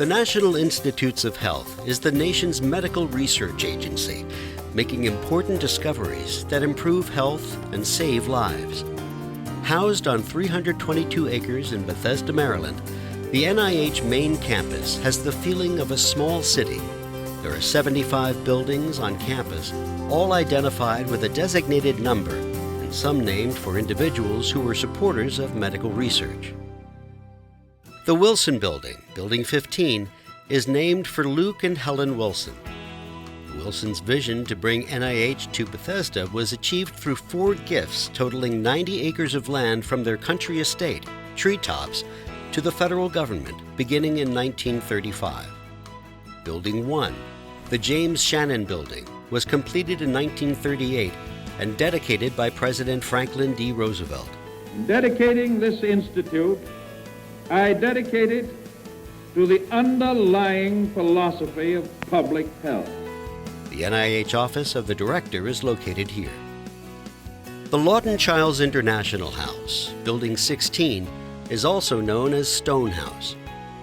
The National Institutes of Health is the nation's medical research agency, making important discoveries that improve health and save lives. Housed on 322 acres in Bethesda, Maryland, the NIH main campus has the feeling of a small city. There are 75 buildings on campus, all identified with a designated number, and some named for individuals who were supporters of medical research. The Wilson Building, Building 15, is named for Luke and Helen Wilson. Wilson's vision to bring NIH to Bethesda was achieved through 4 gifts totaling 90 acres of land from their country estate, Treetops, to the federal government beginning in 1935. Building 1, the James Shannon Building, was completed in 1938 and dedicated by President Franklin D. Roosevelt. Dedicating this institute, I dedicate it to the underlying philosophy of public health. The NIH office of the director is located here. The Lawton Childs International House, Building 16, is also known as Stone House.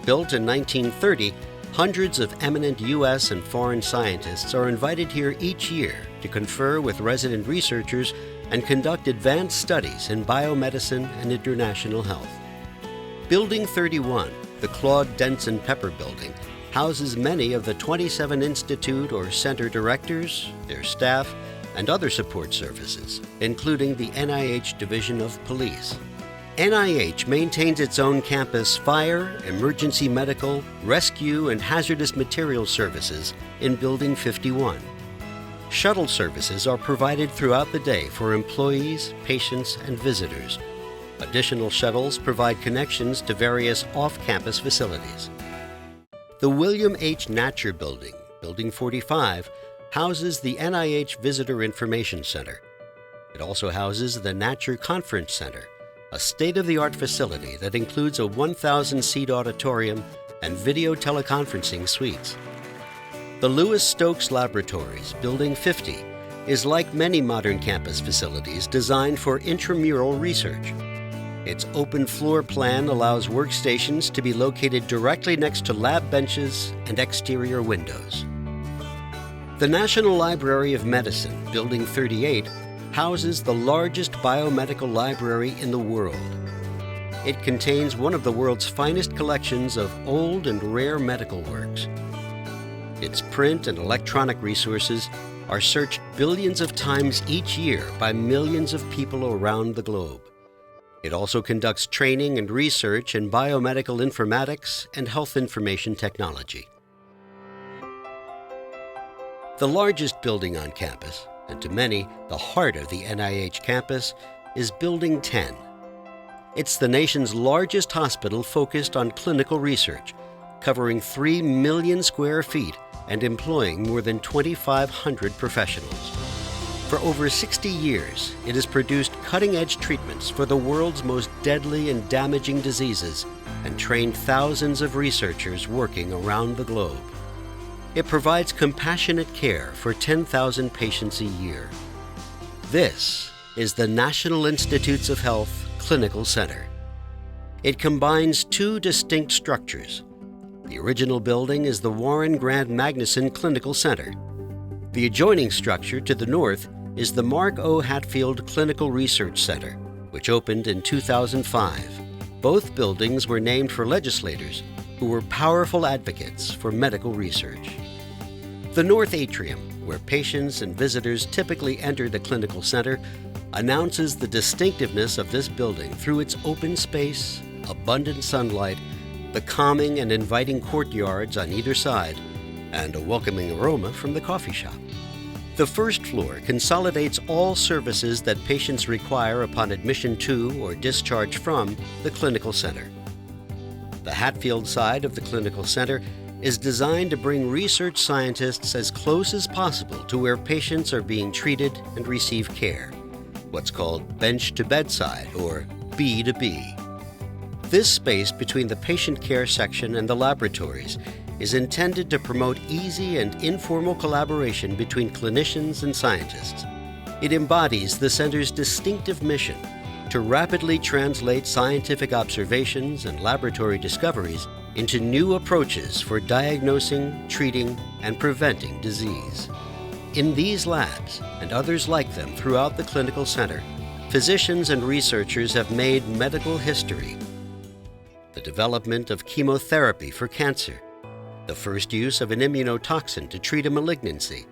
Built in 1930, hundreds of eminent U.S. and foreign scientists are invited here each year to confer with resident researchers and conduct advanced studies in biomedicine and international health. Building 31, the Claude Denson Pepper Building, houses many of the 27 institute or center directors, their staff, and other support services, including the NIH Division of Police. NIH maintains its own campus fire, emergency medical, rescue, and hazardous materials services in Building 51. Shuttle services are provided throughout the day for employees, patients, and visitors. Additional shuttles provide connections to various off-campus facilities. The William H. Natcher Building, Building 45, houses the NIH Visitor Information Center. It also houses the Natcher Conference Center, a state-of-the-art facility that includes a 1,000-seat auditorium and video teleconferencing suites. The Lewis Stokes Laboratories, Building 50, is like many modern campus facilities designed for intramural research. Its open floor plan allows workstations to be located directly next to lab benches and exterior windows. The National Library of Medicine, Building 38, houses the largest biomedical library in the world. It contains one of the world's finest collections of old and rare medical works. Its print and electronic resources are searched billions of times each year by millions of people around the globe. It also conducts training and research in biomedical informatics and health information technology. The largest building on campus, and to many, the heart of the NIH campus, is Building 10. It's the nation's largest hospital focused on clinical research, covering 3 million square feet and employing more than 2,500 professionals. For over 60 years, it has produced cutting-edge treatments for the world's most deadly and damaging diseases and trained thousands of researchers working around the globe. It provides compassionate care for 10,000 patients a year. This is the National Institutes of Health Clinical Center. It combines 2 distinct structures. The original building is the Warren Grant Magnuson Clinical Center. The adjoining structure to the north is the Mark O. Hatfield Clinical Research Center, which opened in 2005. Both buildings were named for legislators who were powerful advocates for medical research. The North Atrium, where patients and visitors typically enter the clinical center, announces the distinctiveness of this building through its open space, abundant sunlight, the calming and inviting courtyards on either side, and a welcoming aroma from the coffee shop. The first floor consolidates all services that patients require upon admission to or discharge from the clinical center. The Hatfield side of the clinical center is designed to bring research scientists as close as possible to where patients are being treated and receive care, what's called bench to bedside or B to B. This space between the patient care section and the laboratories is intended to promote easy and informal collaboration between clinicians and scientists. It embodies the center's distinctive mission to rapidly translate scientific observations and laboratory discoveries into new approaches for diagnosing, treating, and preventing disease. In these labs, and others like them throughout the clinical center, physicians and researchers have made medical history. The development of chemotherapy for cancer, the first use of an immunotoxin to treat a malignancy,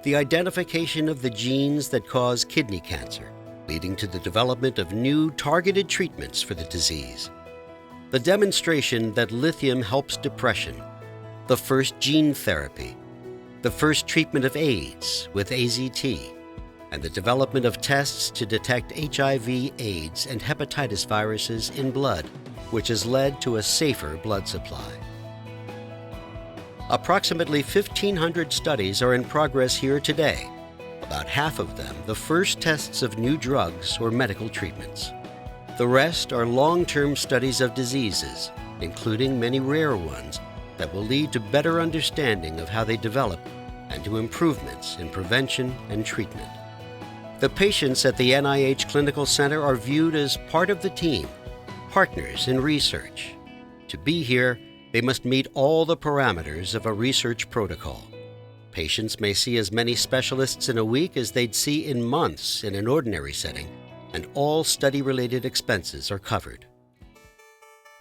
the identification of the genes that cause kidney cancer, leading to the development of new targeted treatments for the disease, the demonstration that lithium helps depression, the first gene therapy, the first treatment of AIDS with AZT, and the development of tests to detect HIV, AIDS, and hepatitis viruses in blood, which has led to a safer blood supply. Approximately 1,500 studies are in progress here today, about half of them the first tests of new drugs or medical treatments. The rest are long-term studies of diseases, including many rare ones, that will lead to better understanding of how they develop and to improvements in prevention and treatment. The patients at the NIH Clinical Center are viewed as part of the team, partners in research. To be here, they must meet all the parameters of a research protocol. Patients may see as many specialists in a week as they'd see in months in an ordinary setting, and all study-related expenses are covered.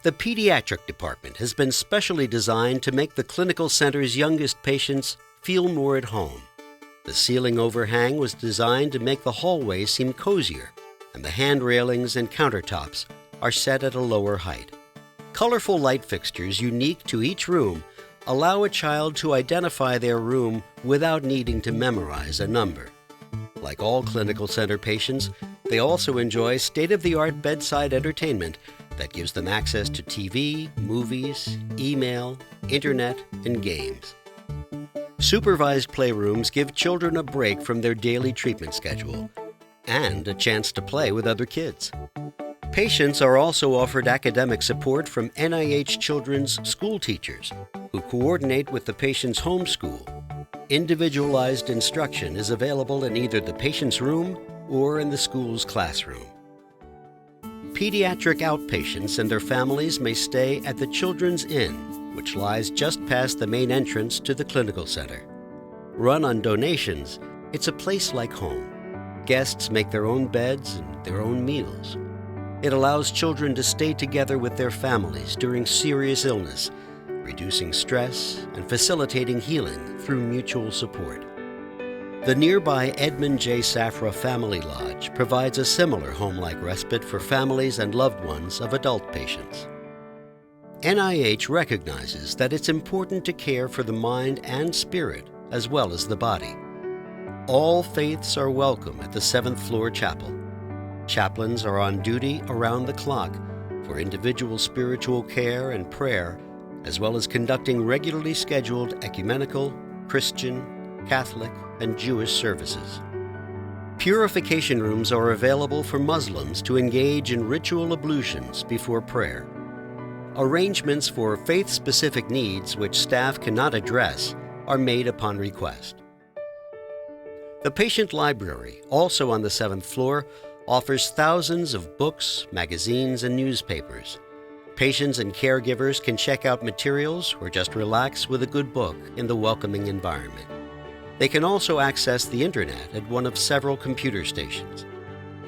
The pediatric department has been specially designed to make the clinical center's youngest patients feel more at home. The ceiling overhang was designed to make the hallway seem cozier, and the hand railings and countertops are set at a lower height. Colorful light fixtures unique to each room allow a child to identify their room without needing to memorize a number. Like all clinical center patients, they also enjoy state-of-the-art bedside entertainment that gives them access to TV, movies, email, internet, and games. Supervised playrooms give children a break from their daily treatment schedule and a chance to play with other kids. Patients are also offered academic support from NIH children's school teachers who coordinate with the patient's home school. Individualized instruction is available in either the patient's room or in the school's classroom. Pediatric outpatients and their families may stay at the Children's Inn, which lies just past the main entrance to the clinical center. Run on donations, it's a place like home. Guests make their own beds and their own meals. It allows children to stay together with their families during serious illness, reducing stress and facilitating healing through mutual support. The nearby Edmund J. Safra Family Lodge provides a similar home-like respite for families and loved ones of adult patients. NIH recognizes that it's important to care for the mind and spirit as well as the body. All faiths are welcome at the 7th floor chapel. Chaplains are on duty around the clock for individual spiritual care and prayer, as well as conducting regularly scheduled ecumenical, Christian, Catholic, and Jewish services. Purification rooms are available for Muslims to engage in ritual ablutions before prayer. Arrangements for faith-specific needs which staff cannot address are made upon request. The patient library, also on the 7th floor, offers thousands of books, magazines, and newspapers. Patients and caregivers can check out materials or just relax with a good book in the welcoming environment. They can also access the internet at one of several computer stations.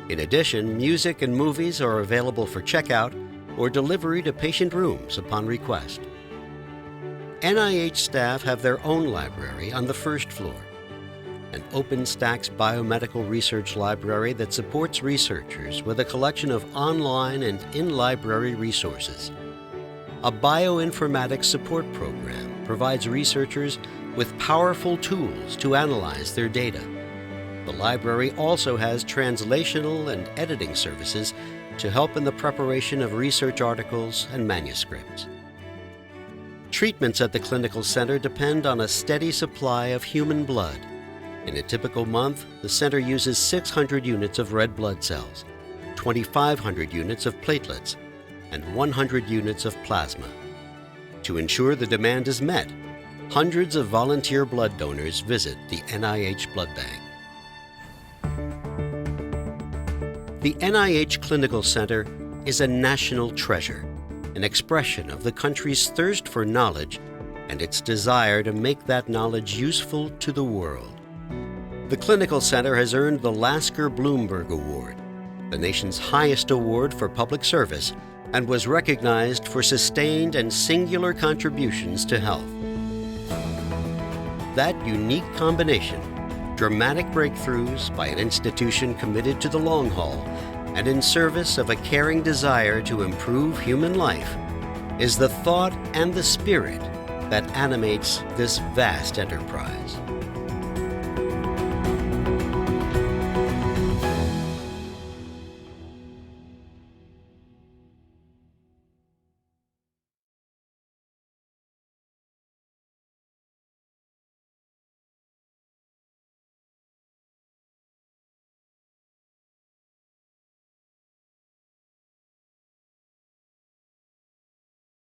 In addition, music and movies are available for checkout or delivery to patient rooms upon request. NIH staff have their own library on the 1st floor, an OpenStax biomedical research library that supports researchers with a collection of online and in-library resources. A bioinformatics support program provides researchers with powerful tools to analyze their data. The library also has translational and editing services to help in the preparation of research articles and manuscripts. Treatments at the clinical center depend on a steady supply of human blood. In a typical month, the center uses 600 units of red blood cells, 2,500 units of platelets, and 100 units of plasma. To ensure the demand is met, hundreds of volunteer blood donors visit the NIH Blood Bank. The NIH Clinical Center is a national treasure. an expression of the country's thirst for knowledge and its desire to make that knowledge useful to the world. The Clinical Center has earned the Lasker Bloomberg Award, the nation's highest award for public service, and was recognized for sustained and singular contributions to health. That unique combination, dramatic breakthroughs by an institution committed to the long haul and in service of a caring desire to improve human life, is the thought and the spirit that animates this vast enterprise.